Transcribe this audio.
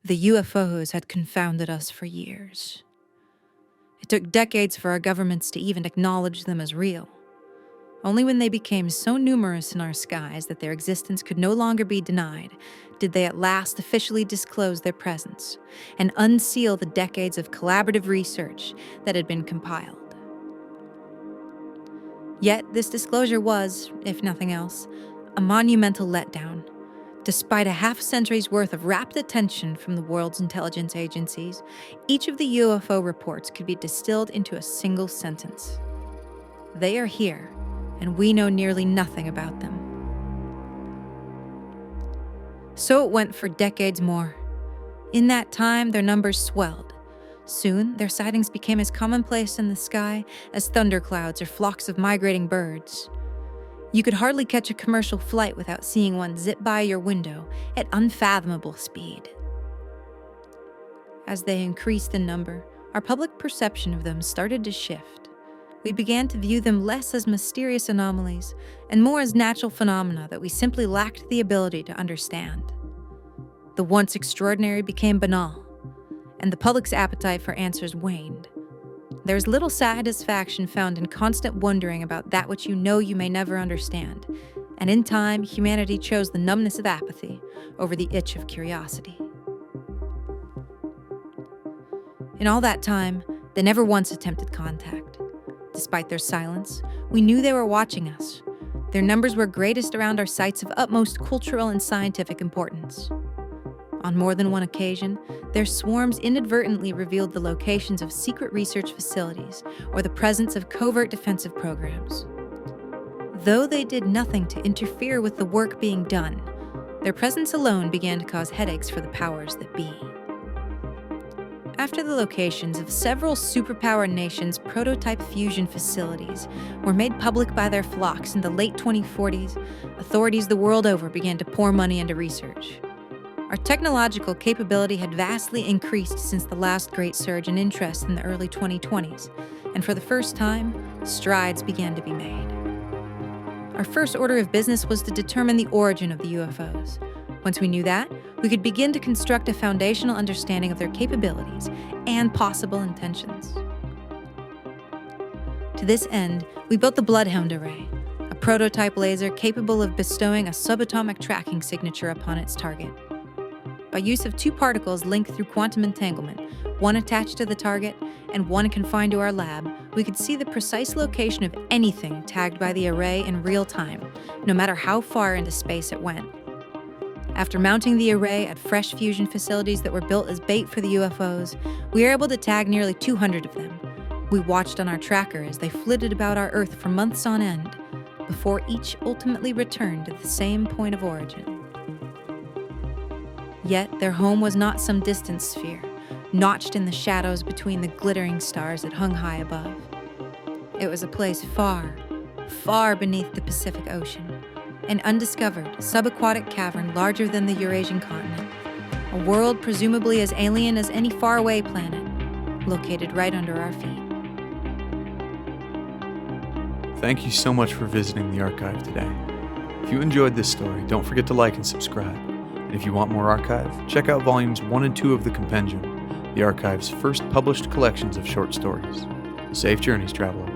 The UFOs had confounded us for years. It took decades for our governments to even acknowledge them as real. Only when they became so numerous in our skies that their existence could no longer be denied did they at last officially disclose their presence and unseal the decades of collaborative research that had been compiled. Yet this disclosure was, if nothing else, a monumental letdown. Despite a half-century's worth of rapt attention from the world's intelligence agencies, each of the UFO reports could be distilled into a single sentence. They are here, and we know nearly nothing about them. So it went for decades more. In that time, their numbers swelled. Soon, their sightings became as commonplace in the sky as thunderclouds or flocks of migrating birds. You could hardly catch a commercial flight without seeing one zip by your window at unfathomable speed. As they increased in number, our public perception of them started to shift. We began to view them less as mysterious anomalies and more as natural phenomena that we simply lacked the ability to understand. The once extraordinary became banal, and the public's appetite for answers waned. There is little satisfaction found in constant wondering about that which you know you may never understand, and in time, humanity chose the numbness of apathy over the itch of curiosity. In all that time, they never once attempted contact. Despite their silence, we knew they were watching us. Their numbers were greatest around our sites of utmost cultural and scientific importance. On more than one occasion, their swarms inadvertently revealed the locations of secret research facilities or the presence of covert defensive programs. Though they did nothing to interfere with the work being done, their presence alone began to cause headaches for the powers that be. After the locations of several superpower nations' prototype fusion facilities were made public by their flocks in the late 2040s, authorities the world over began to pour money into research. Our technological capability had vastly increased since the last great surge in interest in the early 2020s, and for the first time, strides began to be made. Our first order of business was to determine the origin of the UFOs. Once we knew that, we could begin to construct a foundational understanding of their capabilities and possible intentions. To this end, we built the Bloodhound array, a prototype laser capable of bestowing a subatomic tracking signature upon its target. By use of two particles linked through quantum entanglement, one attached to the target and one confined to our lab, we could see the precise location of anything tagged by the array in real time, no matter how far into space it went. After mounting the array at fresh fusion facilities that were built as bait for the UFOs, we were able to tag nearly 200 of them. We watched on our tracker as they flitted about our Earth for months on end, before each ultimately returned to the same point of origin. Yet their home was not some distant sphere, notched in the shadows between the glittering stars that hung high above. It was a place far, far beneath the Pacific Ocean, an undiscovered, subaquatic cavern larger than the Eurasian continent, a world presumably as alien as any faraway planet, located right under our feet. Thank you so much for visiting the archive today. If you enjoyed this story, don't forget to like and subscribe. And if you want more archive, check out volumes 1 and 2 of the Compendium, the archive's first published collections of short stories. Safe journeys, travelers.